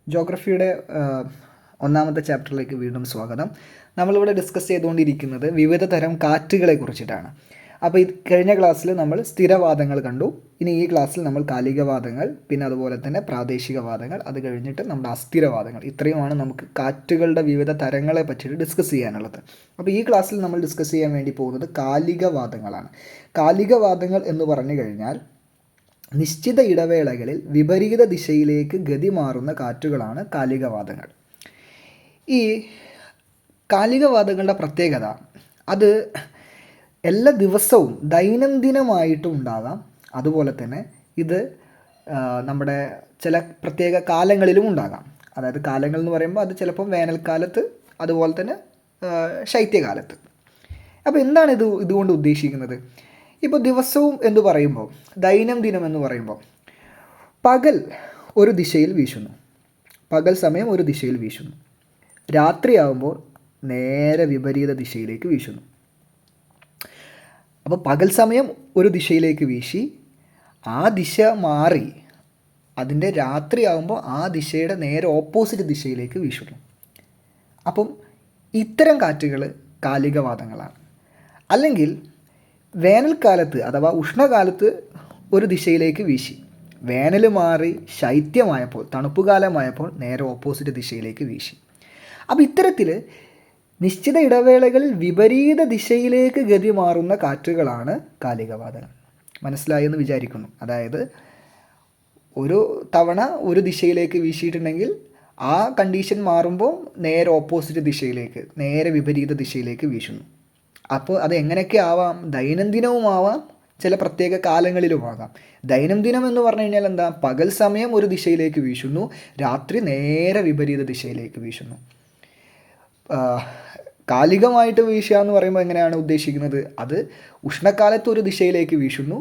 ജോഗ്രഫിയുടെ ഒന്നാമത്തെ ചാപ്റ്ററിലേക്ക് വീണ്ടും സ്വാഗതം. നമ്മളിവിടെ ഡിസ്കസ് ചെയ്തുകൊണ്ടിരിക്കുന്നത് വിവിധ തരം കാറ്റുകളെ കുറിച്ചിട്ടാണ്. അപ്പോൾ കഴിഞ്ഞ ക്ലാസ്സിൽ നമ്മൾ സ്ഥിരവാദങ്ങൾ കണ്ടു. ഇനി ഈ ക്ലാസ്സിൽ നമ്മൾ കാലികവാദങ്ങൾ, പിന്നെ അതുപോലെ തന്നെ പ്രാദേശികവാദങ്ങൾ, അത് കഴിഞ്ഞിട്ട് നമ്മുടെ അസ്ഥിരവാദങ്ങൾ, ഇത്രയുമാണ് നമുക്ക് കാറ്റുകളുടെ വിവിധ തരങ്ങളെ പറ്റിയിട്ട് ഡിസ്കസ് ചെയ്യാനുള്ളത്. അപ്പോൾ ഈ ക്ലാസ്സിൽ നമ്മൾ ഡിസ്കസ് ചെയ്യാൻ വേണ്ടി പോകുന്നത് കാലികവാദങ്ങളാണ്. കാലികവാദങ്ങൾ എന്ന് പറഞ്ഞു കഴിഞ്ഞാൽ നിശ്ചിത ഇടവേളകളിൽ വിപരീത ദിശയിലേക്ക് ഗതി മാറുന്ന കാറ്റുകളാണ് കാലികവാദങ്ങൾ. ഈ കാലികവാദങ്ങളുടെ പ്രത്യേകത, അത് എല്ലാ ദിവസവും ദൈനംദിനമായിട്ടും ഉണ്ടാകാം. അതുപോലെ തന്നെ ഇത് നമ്മുടെ ചില പ്രത്യേക കാലങ്ങളിലും ഉണ്ടാകാം. അതായത് കാലങ്ങൾ എന്ന് പറയുമ്പോൾ അത് ചിലപ്പം വേനൽക്കാലത്ത്, അതുപോലെ തന്നെ ശൈത്യകാലത്ത്. അപ്പോൾ എന്താണ് ഇതുകൊണ്ട് ഉദ്ദേശിക്കുന്നത്? ഇപ്പോൾ ദിവസവും എന്ന് പറയുമ്പോൾ, ദൈനംദിനം എന്ന് പറയുമ്പോൾ, പകൽ ഒരു ദിശയിൽ വീശുന്നു, പകൽ സമയം ഒരു ദിശയിൽ വീശുന്നു. രാത്രിയാകുമ്പോൾ നേരെ വിപരീത ദിശയിലേക്ക് വീശുന്നു. അപ്പോൾ പകൽ സമയം ഒരു ദിശയിലേക്ക് വീശി ആ ദിശ മാറി അതിൻ്റെ രാത്രിയാകുമ്പോൾ ആ ദിശയുടെ നേരെ ഓപ്പോസിറ്റ് ദിശയിലേക്ക് വീശുന്നു. അപ്പം ഇത്തരം കാറ്റുകൾ കാലികവാദങ്ങളാണ്. അല്ലെങ്കിൽ വേനൽക്കാലത്ത് അഥവാ ഉഷ്ണകാലത്ത് ഒരു ദിശയിലേക്ക് വീശി, വേനൽ മാറി ശൈത്യമായപ്പോൾ, തണുപ്പുകാലമായപ്പോൾ നേരെ ഓപ്പോസിറ്റ് ദിശയിലേക്ക് വീശി. അപ്പോൾ ഇത്തരത്തിൽ നിശ്ചിത ഇടവേളകളിൽ വിപരീത ദിശയിലേക്ക് ഗതി മാറുന്ന കാറ്റുകളാണ് കാലികവാദങ്ങൾ. മനസ്സിലായെന്ന് വിചാരിക്കുന്നു. അതായത് ഒരു തവണ ഒരു ദിശയിലേക്ക് വീശിയിട്ടുണ്ടെങ്കിൽ ആ കണ്ടീഷൻ മാറുമ്പോൾ നേരെ ഓപ്പോസിറ്റ് ദിശയിലേക്ക്, നേരെ വിപരീത ദിശയിലേക്ക് വീശുന്നു. അപ്പോൾ അത് എങ്ങനെയൊക്കെ ആവാം? ദൈനംദിനവും ആവാം, ചില പ്രത്യേക കാലങ്ങളിലുമാകാം. ദൈനംദിനം എന്ന് പറഞ്ഞു കഴിഞ്ഞാൽ എന്താ? പകൽ സമയം ഒരു ദിശയിലേക്ക് വീശുന്നു, രാത്രി നേരെ വിപരീത ദിശയിലേക്ക് വീശുന്നു. കാലികമായിട്ട് വീശുക എന്ന് പറയുമ്പോൾ എങ്ങനെയാണ് ഉദ്ദേശിക്കുന്നത്? അത് ഉഷ്ണക്കാലത്ത് ഒരു ദിശയിലേക്ക് വീശുന്നു,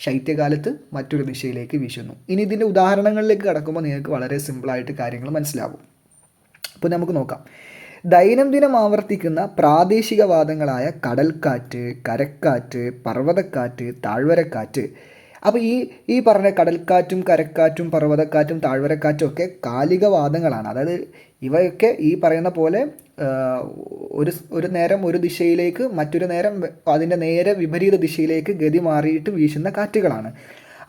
ശൈത്യകാലത്ത് മറ്റൊരു ദിശയിലേക്ക് വീശുന്നു. ഇനി ഇതിൻ്റെ ഉദാഹരണങ്ങളിലേക്ക് കടക്കുമ്പോൾ നിങ്ങൾക്ക് വളരെ സിമ്പിളായിട്ട് കാര്യങ്ങൾ മനസ്സിലാവും. അപ്പോൾ നമുക്ക് നോക്കാം. ദൈനംദിനം ആവർത്തിക്കുന്ന പ്രാദേശികവാദങ്ങളായ കടൽക്കാറ്റ്, കരക്കാറ്റ്, പർവ്വതക്കാറ്റ്, താഴ്വരക്കാറ്റ്. അപ്പോൾ ഈ പറഞ്ഞ കടൽക്കാറ്റും കരക്കാറ്റും പർവ്വതക്കാറ്റും താഴ്വരക്കാറ്റും ഒക്കെ കാലികവാദങ്ങളാണ്. അതായത് ഇവയൊക്കെ ഈ പറയുന്ന പോലെ ഒരു നേരം ഒരു ദിശയിലേക്ക്, മറ്റൊരു നേരം അതിൻ്റെ നേരെ വിപരീത ദിശയിലേക്ക് ഗതി മാറിയിട്ട് വീശുന്ന കാറ്റുകളാണ്.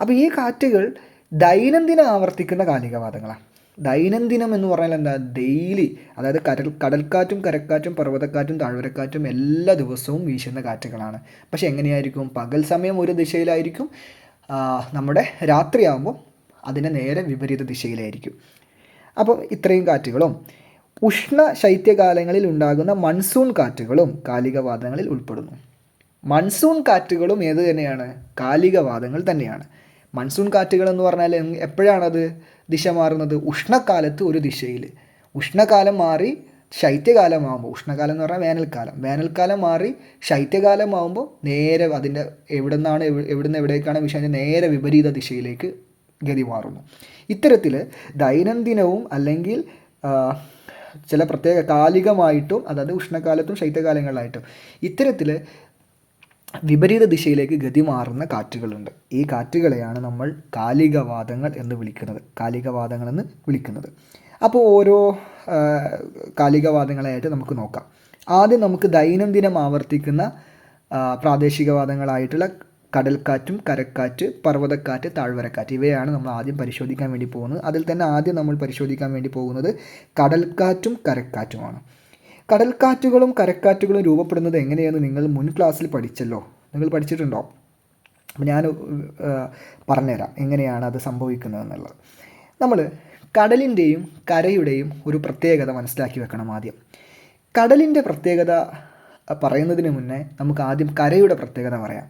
അപ്പോൾ ഈ കാറ്റുകൾ ദൈനംദിനം ആവർത്തിക്കുന്ന കാലികവാദങ്ങളാണ്. ദൈനംദിനം എന്ന് പറഞ്ഞാൽ എന്താ? ഡെയിലി, അതായത് കടൽക്കാറ്റും കരക്കാറ്റും പർവ്വതക്കാറ്റും താഴ്വരക്കാറ്റും എല്ലാ ദിവസവും വീശുന്ന കാറ്റുകളാണ്. പക്ഷെ എങ്ങനെയായിരിക്കും? പകൽ സമയം ഒരു ദിശയിലായിരിക്കും, നമ്മുടെ രാത്രിയാകുമ്പോൾ അതിൻ്റെ നേരെ വിപരീത ദിശയിലായിരിക്കും. അപ്പോൾ ഇത്രയും കാറ്റുകളും ഉഷ്ണ ശൈത്യകാലങ്ങളിൽ ഉണ്ടാകുന്ന മൺസൂൺ കാറ്റുകളും കാലികവാദങ്ങളിൽ ഉൾപ്പെടുന്നു. മൺസൂൺ കാറ്റുകളും ഏത് തന്നെയാണ്? കാലികവാദങ്ങൾ തന്നെയാണ്. മൺസൂൺ കാറ്റുകൾ എന്ന് പറഞ്ഞാൽ എപ്പോഴാണത് ദിശ മാറുന്നത്? ഉഷ്ണക്കാലത്ത് ഒരു ദിശയിൽ. ഉഷ്ണകാലം മാറി ശൈത്യകാലമാകുമ്പോൾ, ഉഷ്ണകാലം എന്ന് പറഞ്ഞാൽ വേനൽക്കാലം മാറി ശൈത്യകാലമാകുമ്പോൾ നേരെ അതിൻ്റെ എവിടുന്ന് എവിടേക്കാണ് വിഷയം, നേരെ വിപരീത ദിശയിലേക്ക് ഗതി മാറുന്നു. ഇത്തരത്തിൽ ദൈനംദിനവും അല്ലെങ്കിൽ ചില പ്രത്യേക കാലികമായിട്ടും, അതായത് ഉഷ്ണകാലത്തും ശൈത്യകാലങ്ങളിലായിട്ടും ഇത്തരത്തിൽ വിപരീത ദിശയിലേക്ക് ഗതി മാറുന്ന കാറ്റുകളുണ്ട്. ഈ കാറ്റുകളെയാണ് നമ്മൾ കാലികവാദങ്ങൾ എന്ന് വിളിക്കുന്നത്. അപ്പോൾ ഓരോ കാലികവാദങ്ങളായിട്ട് നമുക്ക് നോക്കാം. ആദ്യം നമുക്ക് ദൈനംദിനം ആവർത്തിക്കുന്ന പ്രാദേശികവാദങ്ങളായിട്ടുള്ള കടൽക്കാറ്റും കരക്കാറ്റ്, പർവ്വതക്കാറ്റ്, താഴ്വരക്കാറ്റ്, ഇവയാണ് നമ്മൾ ആദ്യം പരിശോധിക്കാൻ വേണ്ടി പോകുന്നത്. അതിൽ തന്നെ ആദ്യം നമ്മൾ പരിശോധിക്കാൻ വേണ്ടി പോകുന്നത് കടൽക്കാറ്റും കരക്കാറ്റുമാണ്. കടൽക്കാറ്റുകളും കരക്കാറ്റുകളും രൂപപ്പെടുന്നത് എങ്ങനെയെന്ന് നിങ്ങൾ മുൻ ക്ലാസ്സിൽ പഠിച്ചല്ലോ. നിങ്ങൾ പഠിച്ചിട്ടുണ്ടോ? അപ്പോൾ ഞാൻ പറഞ്ഞുതരാം എങ്ങനെയാണ് അത് സംഭവിക്കുന്നതെന്നുള്ളത്. നമ്മൾ കടലിൻ്റെയും കരയുടെയും ഒരു പ്രത്യേകത മനസ്സിലാക്കി വെക്കണം. ആദ്യം കടലിൻ്റെ പ്രത്യേകത പറയുന്നതിന് മുന്നേ നമുക്ക് ആദ്യം കരയുടെ പ്രത്യേകത പറയാം.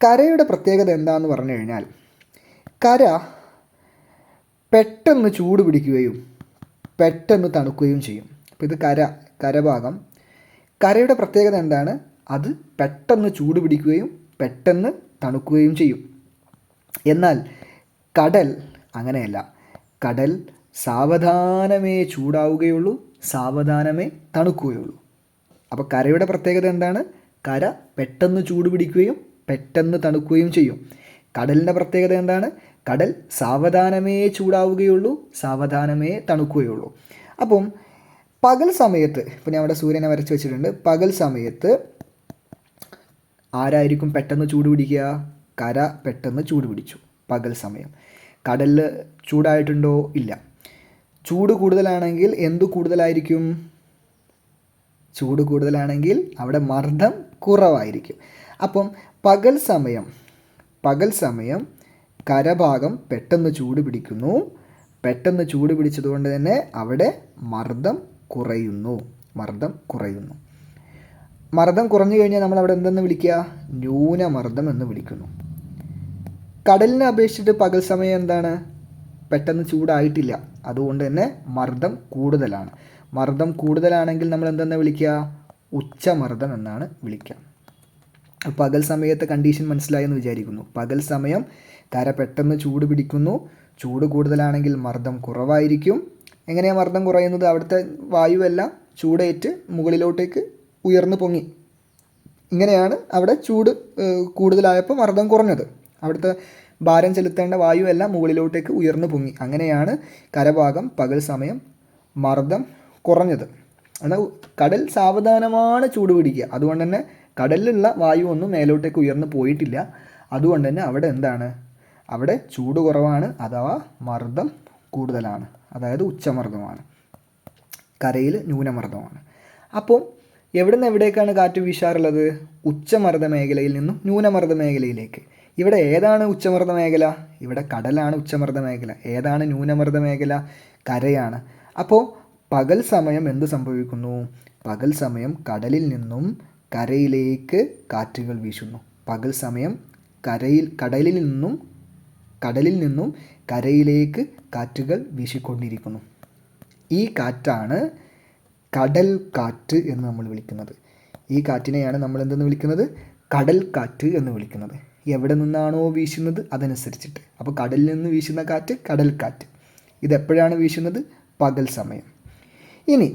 കരയുടെ പ്രത്യേകത എന്താണെന്ന് പറഞ്ഞു കഴിഞ്ഞാൽ, കര പെട്ടെന്ന് ചൂട് പിടിക്കുകയും പെട്ടെന്ന് തണുക്കുകയും ചെയ്യും. അപ്പോൾ ഇത് കരഭാഗം. കരയുടെ പ്രത്യേകത എന്താണ്? അത് പെട്ടെന്ന് ചൂട് പിടിക്കുകയും പെട്ടെന്ന് തണുക്കുകയും ചെയ്യും. എന്നാൽ കടൽ അങ്ങനെയല്ല. കടൽ സാവധാനമേ ചൂടാവുകയുള്ളൂ, സാവധാനമേ തണുക്കുകയുള്ളൂ. അപ്പോൾ കരയുടെ പ്രത്യേകത എന്താണ്? കര പെട്ടെന്ന് ചൂട് പിടിക്കുകയും പെട്ടെന്ന് തണുക്കുകയും ചെയ്യും. കടലിൻ്റെ പ്രത്യേകത എന്താണ്? കടൽ സാവധാനമേ ചൂടാവുകയുള്ളൂ, സാവധാനമേ തണുക്കുകയുള്ളൂ. അപ്പം പകൽ സമയത്ത്, ഇപ്പം ഞാൻ അവിടെ സൂര്യനെ വരച്ച് വെച്ചിട്ടുണ്ട്, പകൽ സമയത്ത് ആരായിരിക്കും പെട്ടെന്ന് ചൂട് പിടിക്കുക? കര പെട്ടെന്ന് ചൂട് പിടിച്ചു പകൽ സമയം. കടലിൽ ചൂടായിട്ടുണ്ടോ? ഇല്ല. ചൂട് കൂടുതലാണെങ്കിൽ എന്തു കൂടുതലായിരിക്കും? ചൂട് കൂടുതലാണെങ്കിൽ അവിടെ മർദ്ദം കുറവായിരിക്കും. അപ്പം പകൽ സമയം കരഭാഗം പെട്ടെന്ന് ചൂട് പിടിക്കുന്നു. പെട്ടെന്ന് ചൂട് പിടിച്ചതുകൊണ്ട് തന്നെ അവിടെ മർദ്ദം കുറയുന്നു. മർദ്ദം കുറഞ്ഞു കഴിഞ്ഞാൽ നമ്മൾ അവിടെ എന്തെന്ന് വിളിക്കുക? ന്യൂനമർദ്ദം എന്ന് വിളിക്കുന്നു. കടലിനെ അപേക്ഷിച്ചിട്ട് പകൽ സമയം എന്താണ്? പെട്ടെന്ന് ചൂടായിട്ടില്ല, അതുകൊണ്ട് തന്നെ മർദ്ദം കൂടുതലാണ്. മർദ്ദം കൂടുതലാണെങ്കിൽ നമ്മൾ എന്തെന്ന് വിളിക്കുക? ഉച്ചമർദ്ദം എന്നാണ് വിളിക്കുക. പകൽ സമയത്തെ കണ്ടീഷൻ മനസ്സിലായെന്ന് വിചാരിക്കുന്നു. പകൽ സമയം കര പെട്ടെന്ന് ചൂട് പിടിക്കുന്നു. ചൂട് കൂടുതലാണെങ്കിൽ മർദ്ദം കുറവായിരിക്കും. എങ്ങനെയാണ് മർദ്ദം കുറയുന്നത്? അവിടുത്തെ വായുവെല്ലാം ചൂടേറ്റ് മുകളിലോട്ടേക്ക് ഉയർന്നു പൊങ്ങി. ഇങ്ങനെയാണ് അവിടെ ചൂട് കൂടുതലായപ്പോൾ മർദ്ദം കുറഞ്ഞത്. അവിടുത്തെ ഭാരം ചെലുത്തേണ്ട വായുവെല്ലാം മുകളിലോട്ടേക്ക് ഉയർന്നു പൊങ്ങി. അങ്ങനെയാണ് കരഭാഗം പകൽ സമയം മർദ്ദം കുറഞ്ഞത്. എന്നാൽ കടൽ സാവധാനമാണ് ചൂട് പിടിക്കുക. അതുകൊണ്ട് തന്നെ കടലിലുള്ള വായു ഒന്നും മേലോട്ടേക്ക് ഉയർന്നു പോയിട്ടില്ല. അതുകൊണ്ട് തന്നെ അവിടെ എന്താണ്? അവിടെ ചൂട് കുറവാണ്, അഥവാ മർദ്ദം കൂടുതലാണ്, അതായത് ഉച്ചമർദ്ദമാണ്. കരയിൽ ന്യൂനമർദ്ദമാണ്. അപ്പോൾ എവിടെ നിന്ന് എവിടേക്കാണ് കാറ്റ് വീശാറുള്ളത്? ഉച്ചമർദ്ദ മേഖലയിൽ നിന്നും ന്യൂനമർദ്ദ മേഖലയിലേക്ക്. ഇവിടെ ഏതാണ് ഉച്ചമർദ്ദ മേഖല? ഇവിടെ കടലാണ് ഉച്ചമർദ്ദ മേഖല. ഏതാണ് ന്യൂനമർദ്ദ മേഖല? കരയാണ്. അപ്പോൾ പകൽ സമയം എന്ത് സംഭവിക്കുന്നു? പകൽ സമയം കടലിൽ നിന്നും കരയിലേക്ക് കാറ്റുകൾ വീശുന്നു. പകൽ സമയം കടലിൽ നിന്നും കരയിലേക്ക് കാറ്റുകൾ വീശിക്കൊണ്ടിരിക്കുന്നു. ഈ കാറ്റാണ് കടൽ കാറ്റ് എന്ന് നമ്മൾ വിളിക്കുന്നത്. ഈ കാറ്റിനെയാണ് നമ്മൾ എന്തെന്ന് വിളിക്കുന്നത്? കടൽ കാറ്റ് എന്ന് വിളിക്കുന്നത്. എവിടെ നിന്നാണോ വീശുന്നത് അതനുസരിച്ചിട്ട്. അപ്പോൾ കടലിൽ നിന്ന് വീശുന്ന കാറ്റ് കടൽ കാറ്റ്. ഇതെപ്പോഴാണ് വീശുന്നത്? പകൽ സമയം. ഇനി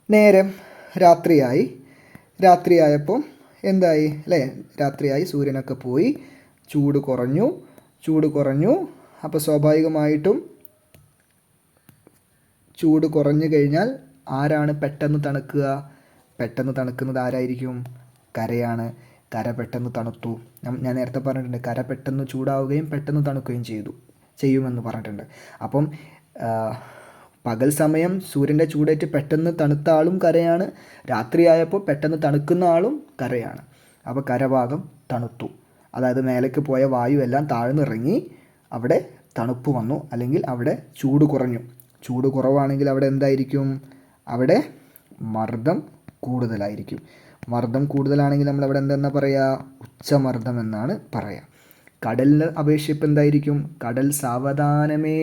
നേരം രാത്രിയായപ്പോൾ എന്തായി അല്ലേ? രാത്രിയായി, സൂര്യനൊക്കെ പോയി, ചൂട് കുറഞ്ഞു. അപ്പോൾ സ്വാഭാവികമായിട്ടും ചൂട് കുറഞ്ഞു കഴിഞ്ഞാൽ ആരാണ് പെട്ടെന്ന് തണുക്കുക? പെട്ടെന്ന് തണുക്കുന്നത് ആരായിരിക്കും? കരയാണ്. കര പെട്ടെന്ന് തണുത്തു. ഞാൻ നേരത്തെ പറഞ്ഞിട്ടുണ്ട്, കര പെട്ടെന്ന് ചൂടാവുകയും പെട്ടെന്ന് തണുക്കുകയും ചെയ്യുമെന്ന് പറഞ്ഞിട്ടുണ്ട്. അപ്പം പകൽ സമയം സൂര്യൻ്റെ ചൂടേറ്റ് പെട്ടെന്ന് തണുത്ത ആളും കരയാണ്. രാത്രിയായപ്പോൾ പെട്ടെന്ന് തണുക്കുന്ന ആളും കരയാണ്. അപ്പോൾ കരഭാഗം തണുത്തു, അതായത് മേലേക്ക് പോയ വായു എല്ലാം താഴ്ന്നിറങ്ങി അവിടെ തണുപ്പ് വന്നു, അല്ലെങ്കിൽ അവിടെ ചൂട് കുറഞ്ഞു. ചൂട് കുറവാണെങ്കിൽ അവിടെ എന്തായിരിക്കും? അവിടെ മർദ്ദം കൂടുതലായിരിക്കും. മർദ്ദം കൂടുതലാണെങ്കിൽ നമ്മൾ അവിടെ എന്തെന്നാ പറയുക? ഉച്ചമർദ്ദം എന്നാണ് പറയുക. കടലിനെ അപേക്ഷിച്ച് എന്തായിരിക്കും? കടൽ സാവധാനമേ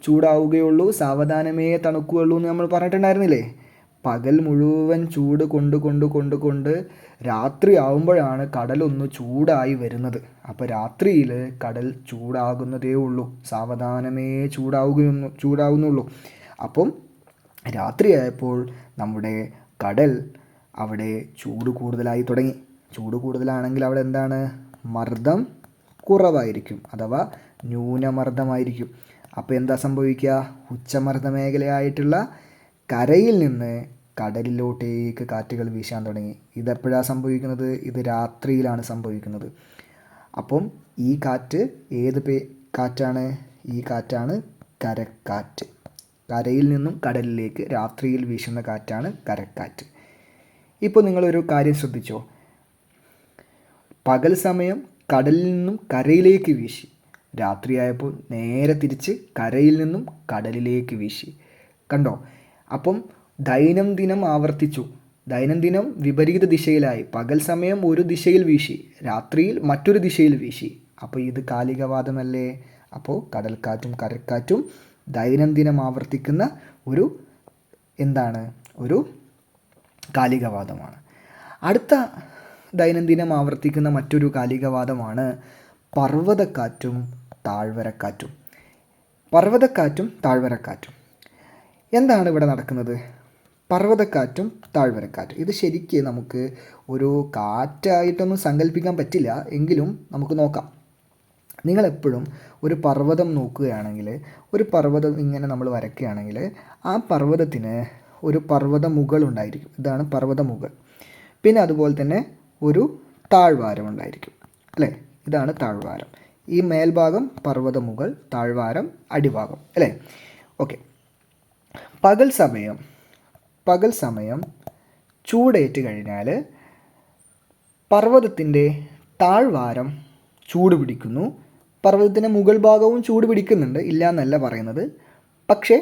ചൂടാവുകയുള്ളൂ, സാവധാനമേ തണുക്കുകയുള്ളൂ എന്ന് നമ്മൾ പറഞ്ഞിട്ടുണ്ടായിരുന്നില്ലേ? പകൽ മുഴുവൻ ചൂട് കൊണ്ട് രാത്രി ആവുമ്പോഴാണ് കടലൊന്ന് ചൂടായി വരുന്നത്. അപ്പോൾ രാത്രിയിൽ കടൽ ചൂടാകുന്നതേ ഉള്ളൂ, സാവധാനമേ ചൂടാവുന്നുള്ളൂ. അപ്പം രാത്രിയായപ്പോൾ നമ്മുടെ കടൽ അവിടെ ചൂട് കൂടുതലായി തുടങ്ങി. ചൂട് കൂടുതലാണെങ്കിൽ അവിടെ എന്താണ്? മർദ്ദം കുറവായിരിക്കും, അഥവാ ന്യൂനമർദ്ദമായിരിക്കും. അപ്പോൾ എന്താ സംഭവിക്കുക? ഉച്ചമർദ്ദ മേഖലയായിട്ടുള്ള കരയിൽ നിന്ന് കടലിലോട്ടേക്ക് കാറ്റുകൾ വീശാൻ തുടങ്ങി. ഇതെപ്പോഴാണ് സംഭവിക്കുന്നത്? ഇത് രാത്രിയിലാണ് സംഭവിക്കുന്നത്. അപ്പം ഈ കാറ്റ് കാറ്റാണ്? ഈ കാറ്റാണ് കരക്കാറ്റ്. കരയിൽ നിന്നും കടലിലേക്ക് രാത്രിയിൽ വീശുന്ന കാറ്റാണ് കരക്കാറ്റ്. ഇപ്പോൾ നിങ്ങളൊരു കാര്യം ശ്രദ്ധിച്ചോ? പകൽ സമയം കടലിൽ നിന്നും കരയിലേക്ക് വീശി, രാത്രിയായപ്പോൾ നേരെ തിരിച്ച് കരയിൽ നിന്നും കടലിലേക്ക് വീശി. കണ്ടോ? അപ്പം ദൈനംദിനം ആവർത്തിച്ചു. ദൈനംദിനം വിപരീത ദിശയിലായി. പകൽ സമയം ഒരു ദിശയിൽ വീശി, രാത്രിയിൽ മറ്റൊരു ദിശയിൽ വീശി. അപ്പോൾ ഇത് കാലികവാദമല്ലേ? അപ്പോൾ കടൽക്കാറ്റും കരക്കാറ്റും ദൈനംദിനം ആവർത്തിക്കുന്ന ഒരു കാലികവാദമാണ്. അടുത്ത ദൈനംദിനം ആവർത്തിക്കുന്ന മറ്റൊരു കാലികവാദമാണ് പർവ്വതക്കാറ്റും താഴ്വരക്കാറ്റും. പർവ്വതക്കാറ്റും താഴ്വരക്കാറ്റും എന്താണ് ഇവിടെ നടക്കുന്നത്? പർവ്വതക്കാറ്റും താഴ്വരക്കാറ്റും ഇത് ശരിക്ക് നമുക്ക് ഒരു കാറ്റായിട്ടൊന്നും സങ്കല്പിക്കാൻ പറ്റില്ല, എങ്കിലും നമുക്ക് നോക്കാം. നിങ്ങളെപ്പോഴും ഒരു പർവ്വതം നോക്കുകയാണെങ്കിൽ, ഒരു പർവ്വതം ഇങ്ങനെ നമ്മൾ വരയ്ക്കുകയാണെങ്കിൽ ആ പർവ്വതത്തിന് ഒരു പർവ്വത മുകളുണ്ടായിരിക്കും. ഇതാണ് പർവ്വത മുകൾ. പിന്നെ അതുപോലെ തന്നെ ഒരു താഴ്വാരം ഉണ്ടായിരിക്കും, അല്ലേ? ഇതാണ് താഴ്വാരം. ഈ മേൽഭാഗം പർവ്വത മുകൾ, താഴ്വാരം അടിഭാഗം, അല്ലേ? ഓക്കെ. പകൽ സമയം ചൂടേറ്റ് കഴിഞ്ഞാൽ പർവ്വതത്തിൻ്റെ താഴ്വാരം ചൂട് പിടിക്കുന്നു. പർവ്വതത്തിൻ്റെ മുകൾ ഭാഗവും ചൂട് പിടിക്കുന്നുണ്ട്, ഇല്ല എന്നല്ല പറയുന്നത്. പക്ഷേ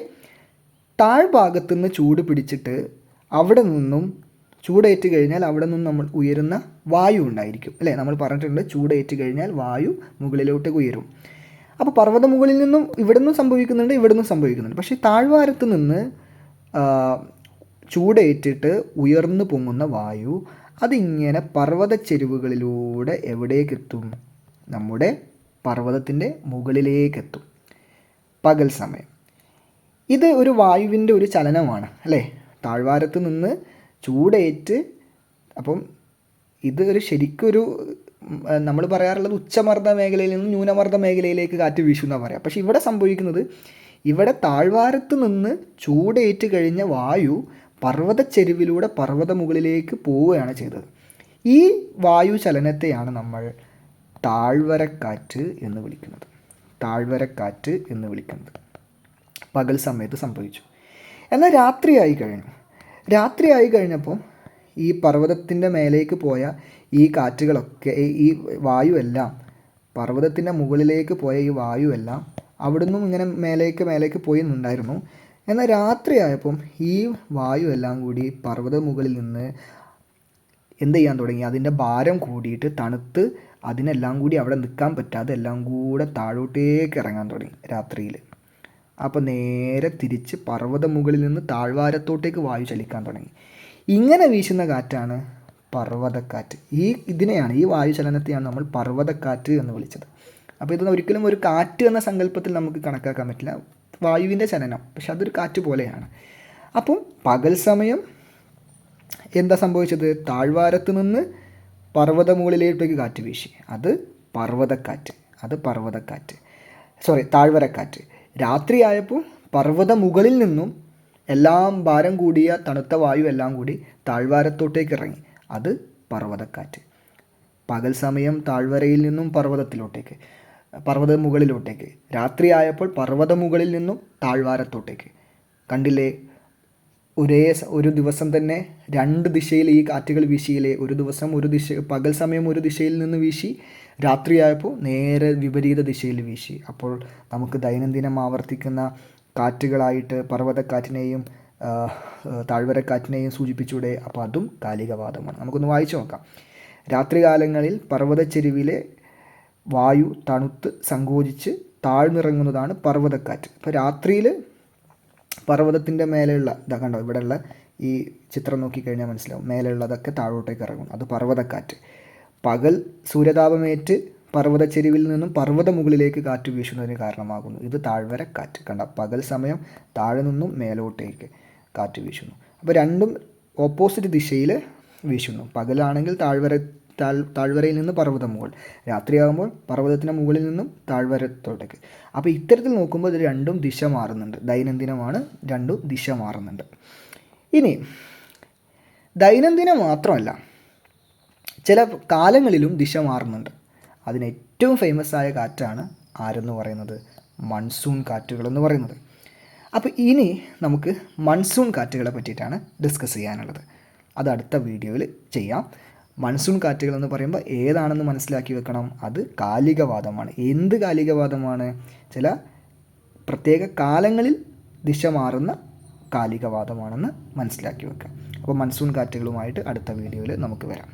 താഴ്ഭാഗത്തു നിന്ന് ചൂട് പിടിച്ചിട്ട് അവിടെ നിന്നും ചൂടേറ്റ് കഴിഞ്ഞാൽ അവിടെ നിന്നും നമ്മൾ ഉയരുന്ന വായു ഉണ്ടായിരിക്കും, അല്ലേ? നമ്മൾ പറഞ്ഞിട്ടുണ്ട് ചൂടേറ്റ് കഴിഞ്ഞാൽ വായു മുകളിലോട്ട് ഉയരും. അപ്പോൾ പർവ്വത മുകളിൽ നിന്നും ഇവിടെ നിന്നും സംഭവിക്കുന്നുണ്ട്, ഇവിടെ നിന്നും സംഭവിക്കുന്നുണ്ട്. പക്ഷേ താഴ്വാരത്ത് നിന്ന് ചൂടേറ്റിട്ട് ഉയർന്നു പൊങ്ങുന്ന വായു അതിങ്ങനെ പർവ്വത ചെരുവുകളിലൂടെ എവിടേക്കെത്തും? നമ്മുടെ പർവ്വതത്തിൻ്റെ മുകളിലേക്കെത്തും പകൽ സമയം. ഇത് ഒരു വായുവിൻ്റെ ഒരു ചലനമാണ്, അല്ലേ? താഴ്വാരത്ത് നിന്ന് ചൂടേറ്റ്, അപ്പം ഇത് ഒരു ശരിക്കൊരു നമ്മൾ പറയാറുള്ളത് ഉച്ചമർദ്ദ മേഖലയിൽ നിന്ന് ന്യൂനമർദ്ദ മേഖലയിലേക്ക് കാറ്റ് വീശുമെന്നാണ് പറയാം. പക്ഷേ ഇവിടെ സംഭവിക്കുന്നത്, ഇവിടെ താഴ്വാരത്ത് നിന്ന് ചൂടേറ്റ് കഴിഞ്ഞ വായു പർവ്വതച്ചെരുവിലൂടെ പർവ്വത മുകളിലേക്ക് പോവുകയാണ് ചെയ്തത്. ഈ വായു ചലനത്തെയാണ് നമ്മൾ താഴ്വരക്കാറ്റ് എന്ന് വിളിക്കുന്നത്. താഴ്വരക്കാറ്റ് എന്ന് വിളിക്കുന്നത് പകൽ സമയത്ത് സംഭവിച്ചു. എന്നാൽ രാത്രിയായി കഴിഞ്ഞപ്പോൾ ഈ പർവ്വതത്തിൻ്റെ മേലേക്ക് പോയ ഈ കാറ്റുകളൊക്കെ, ഈ വായുവെല്ലാം, പർവ്വതത്തിൻ്റെ മുകളിലേക്ക് പോയ ഈ വായുവെല്ലാം അവിടുന്ന് ഇങ്ങനെ മേലേക്ക് പോയിട്ടുണ്ടായിരുന്നു. എന്നാൽ രാത്രിയായപ്പം ഈ വായു എല്ലാം കൂടി പർവ്വത മുകളിൽ നിന്ന് എന്ത് ചെയ്യാൻ തുടങ്ങി? അതിൻ്റെ ഭാരം കൂടിയിട്ട് തണുത്ത് അതിനെല്ലാം കൂടി അവിടെ നിൽക്കാൻ പറ്റാതെ എല്ലാം കൂടെ താഴോട്ടേക്ക് ഇറങ്ങാൻ തുടങ്ങി രാത്രിയിൽ. അപ്പോൾ നേരെ തിരിച്ച് പർവ്വത മുകളിൽ നിന്ന് താഴ്വാരത്തോട്ടേക്ക് വായു ചലിക്കാൻ തുടങ്ങി. ഇങ്ങനെ വീശുന്ന കാറ്റാണ് പർവ്വതക്കാറ്റ്. ഇതിനെയാണ്, ഈ വായു ചലനത്തെയാണ് നമ്മൾ പർവ്വതക്കാറ്റ് എന്ന് വിളിച്ചത്. അപ്പോൾ ഇത് ഒരിക്കലും ഒരു കാറ്റ് എന്ന സങ്കല്പത്തിൽ നമുക്ക് കണക്കാക്കാൻ പറ്റില്ല, വായുവിൻ്റെ ചലനം. പക്ഷെ അതൊരു കാറ്റ് പോലെയാണ്. അപ്പം പകൽ സമയം എന്താ സംഭവിച്ചത്? താഴ്വാരത്ത് നിന്ന് പർവ്വത മുകളിലേട്ടേക്ക് കാറ്റ് വീശി, അത് താഴ്വരക്കാറ്റ്. രാത്രിയായപ്പോൾ പർവ്വത മുകളിൽ നിന്നും എല്ലാം ഭാരം കൂടിയ തണുത്ത വായു എല്ലാം കൂടി താഴ്വാരത്തോട്ടേക്ക് ഇറങ്ങി, അത് പർവ്വതക്കാറ്റ്. പകൽ സമയം താഴ്വരയിൽ നിന്നും പർവ്വത മുകളിലോട്ടേക്ക്, രാത്രിയായപ്പോൾ പർവ്വത മുകളിൽ നിന്നും താഴ്വാരത്തോട്ടേക്ക്. കണ്ടില്ലേ? ഒരു ദിവസം തന്നെ രണ്ട് ദിശയിൽ ഈ കാറ്റുകൾ വീശിയില്ലേ? ഒരു ദിവസം പകൽ സമയം ഒരു ദിശയിൽ നിന്ന് വീശി, രാത്രിയായപ്പോൾ നേരെ വിപരീത ദിശയിൽ വീശി. അപ്പോൾ നമുക്ക് ദൈനംദിനം ആവർത്തിക്കുന്ന കാറ്റുകളായിട്ട് പർവ്വതക്കാറ്റിനെയും താഴ്വരക്കാറ്റിനെയും സൂചിപ്പിച്ചൂടെ? അപ്പോൾ അതും കാലികവാദമാണ്. നമുക്കൊന്ന് വായിച്ചു നോക്കാം. രാത്രികാലങ്ങളിൽ പർവ്വതച്ചെരുവിലെ വായു തണുത്ത് സങ്കോചിച്ച് താഴ്ന്നിറങ്ങുന്നതാണ് പർവ്വതക്കാറ്റ്. അപ്പോൾ രാത്രിയിൽ പർവ്വതത്തിൻ്റെ മേലെയുള്ള കണ്ടോ, ഇവിടെയുള്ള ഈ ചിത്രം നോക്കിക്കഴിഞ്ഞാൽ മനസ്സിലാവും, മേലെയുള്ളതൊക്കെ താഴോട്ടേക്ക് ഇറങ്ങും, അത് പർവ്വതക്കാറ്റ്. പകൽ സൂര്യതാപമേറ്റ് പർവ്വതച്ചെരുവിൽ നിന്നും പർവ്വത മുകളിലേക്ക് കാറ്റ് വീശുന്നതിന് കാരണമാകുന്നു, ഇത് താഴ്വരക്കാറ്റ്. കണ്ട, പകൽ സമയം താഴെ നിന്നും മേലോട്ടേക്ക് കാറ്റ് വീശുന്നു. അപ്പോൾ രണ്ടും ഓപ്പോസിറ്റ് ദിശയിൽ വീശുന്നു. പകലാണെങ്കിൽ താഴ്വരയിൽ നിന്ന് പർവ്വത മുകൾ, രാത്രിയാകുമ്പോൾ പർവ്വതത്തിന് മുകളിൽ നിന്നും താഴ്വരത്തോട്ടേക്ക്. അപ്പോൾ ഇത്തരത്തിൽ നോക്കുമ്പോൾ ഇത് രണ്ടും ദിശ മാറുന്നുണ്ട്. ദൈനംദിനമാണ്, രണ്ടും ദിശ മാറുന്നുണ്ട്. ഇനി ദൈനംദിനം മാത്രമല്ല, ചില കാലങ്ങളിലും ദിശ മാറുന്നുണ്ട്. അതിന് ഏറ്റവും ഫേമസ് ആയ കാറ്റാണ് ആരെന്ന് പറയുന്നത്? മൺസൂൺ കാറ്റുകളെന്ന് പറയുന്നത്. അപ്പോൾ ഇനി നമുക്ക് മൺസൂൺ കാറ്റുകളെ പറ്റിയിട്ടാണ് ഡിസ്കസ് ചെയ്യാനുള്ളത്. അത് അടുത്ത വീഡിയോയിൽ ചെയ്യാം. മൺസൂൺ കാറ്റുകൾ എന്ന് പറയുമ്പോൾ ഏതാണെന്ന് മനസ്സിലാക്കി വെക്കണം. അത് കാലികവാദമാണ്. എന്ത് കാലികവാദമാണ്? ചില പ്രത്യേക കാലങ്ങളിൽ ദിശ മാറുന്ന കാലികവാദമാണെന്ന് മനസ്സിലാക്കി വെക്കാം. അപ്പോൾ മൺസൂൺ കാറ്റുകളുമായിട്ട് അടുത്ത വീഡിയോയിൽ നമുക്ക് വരാം.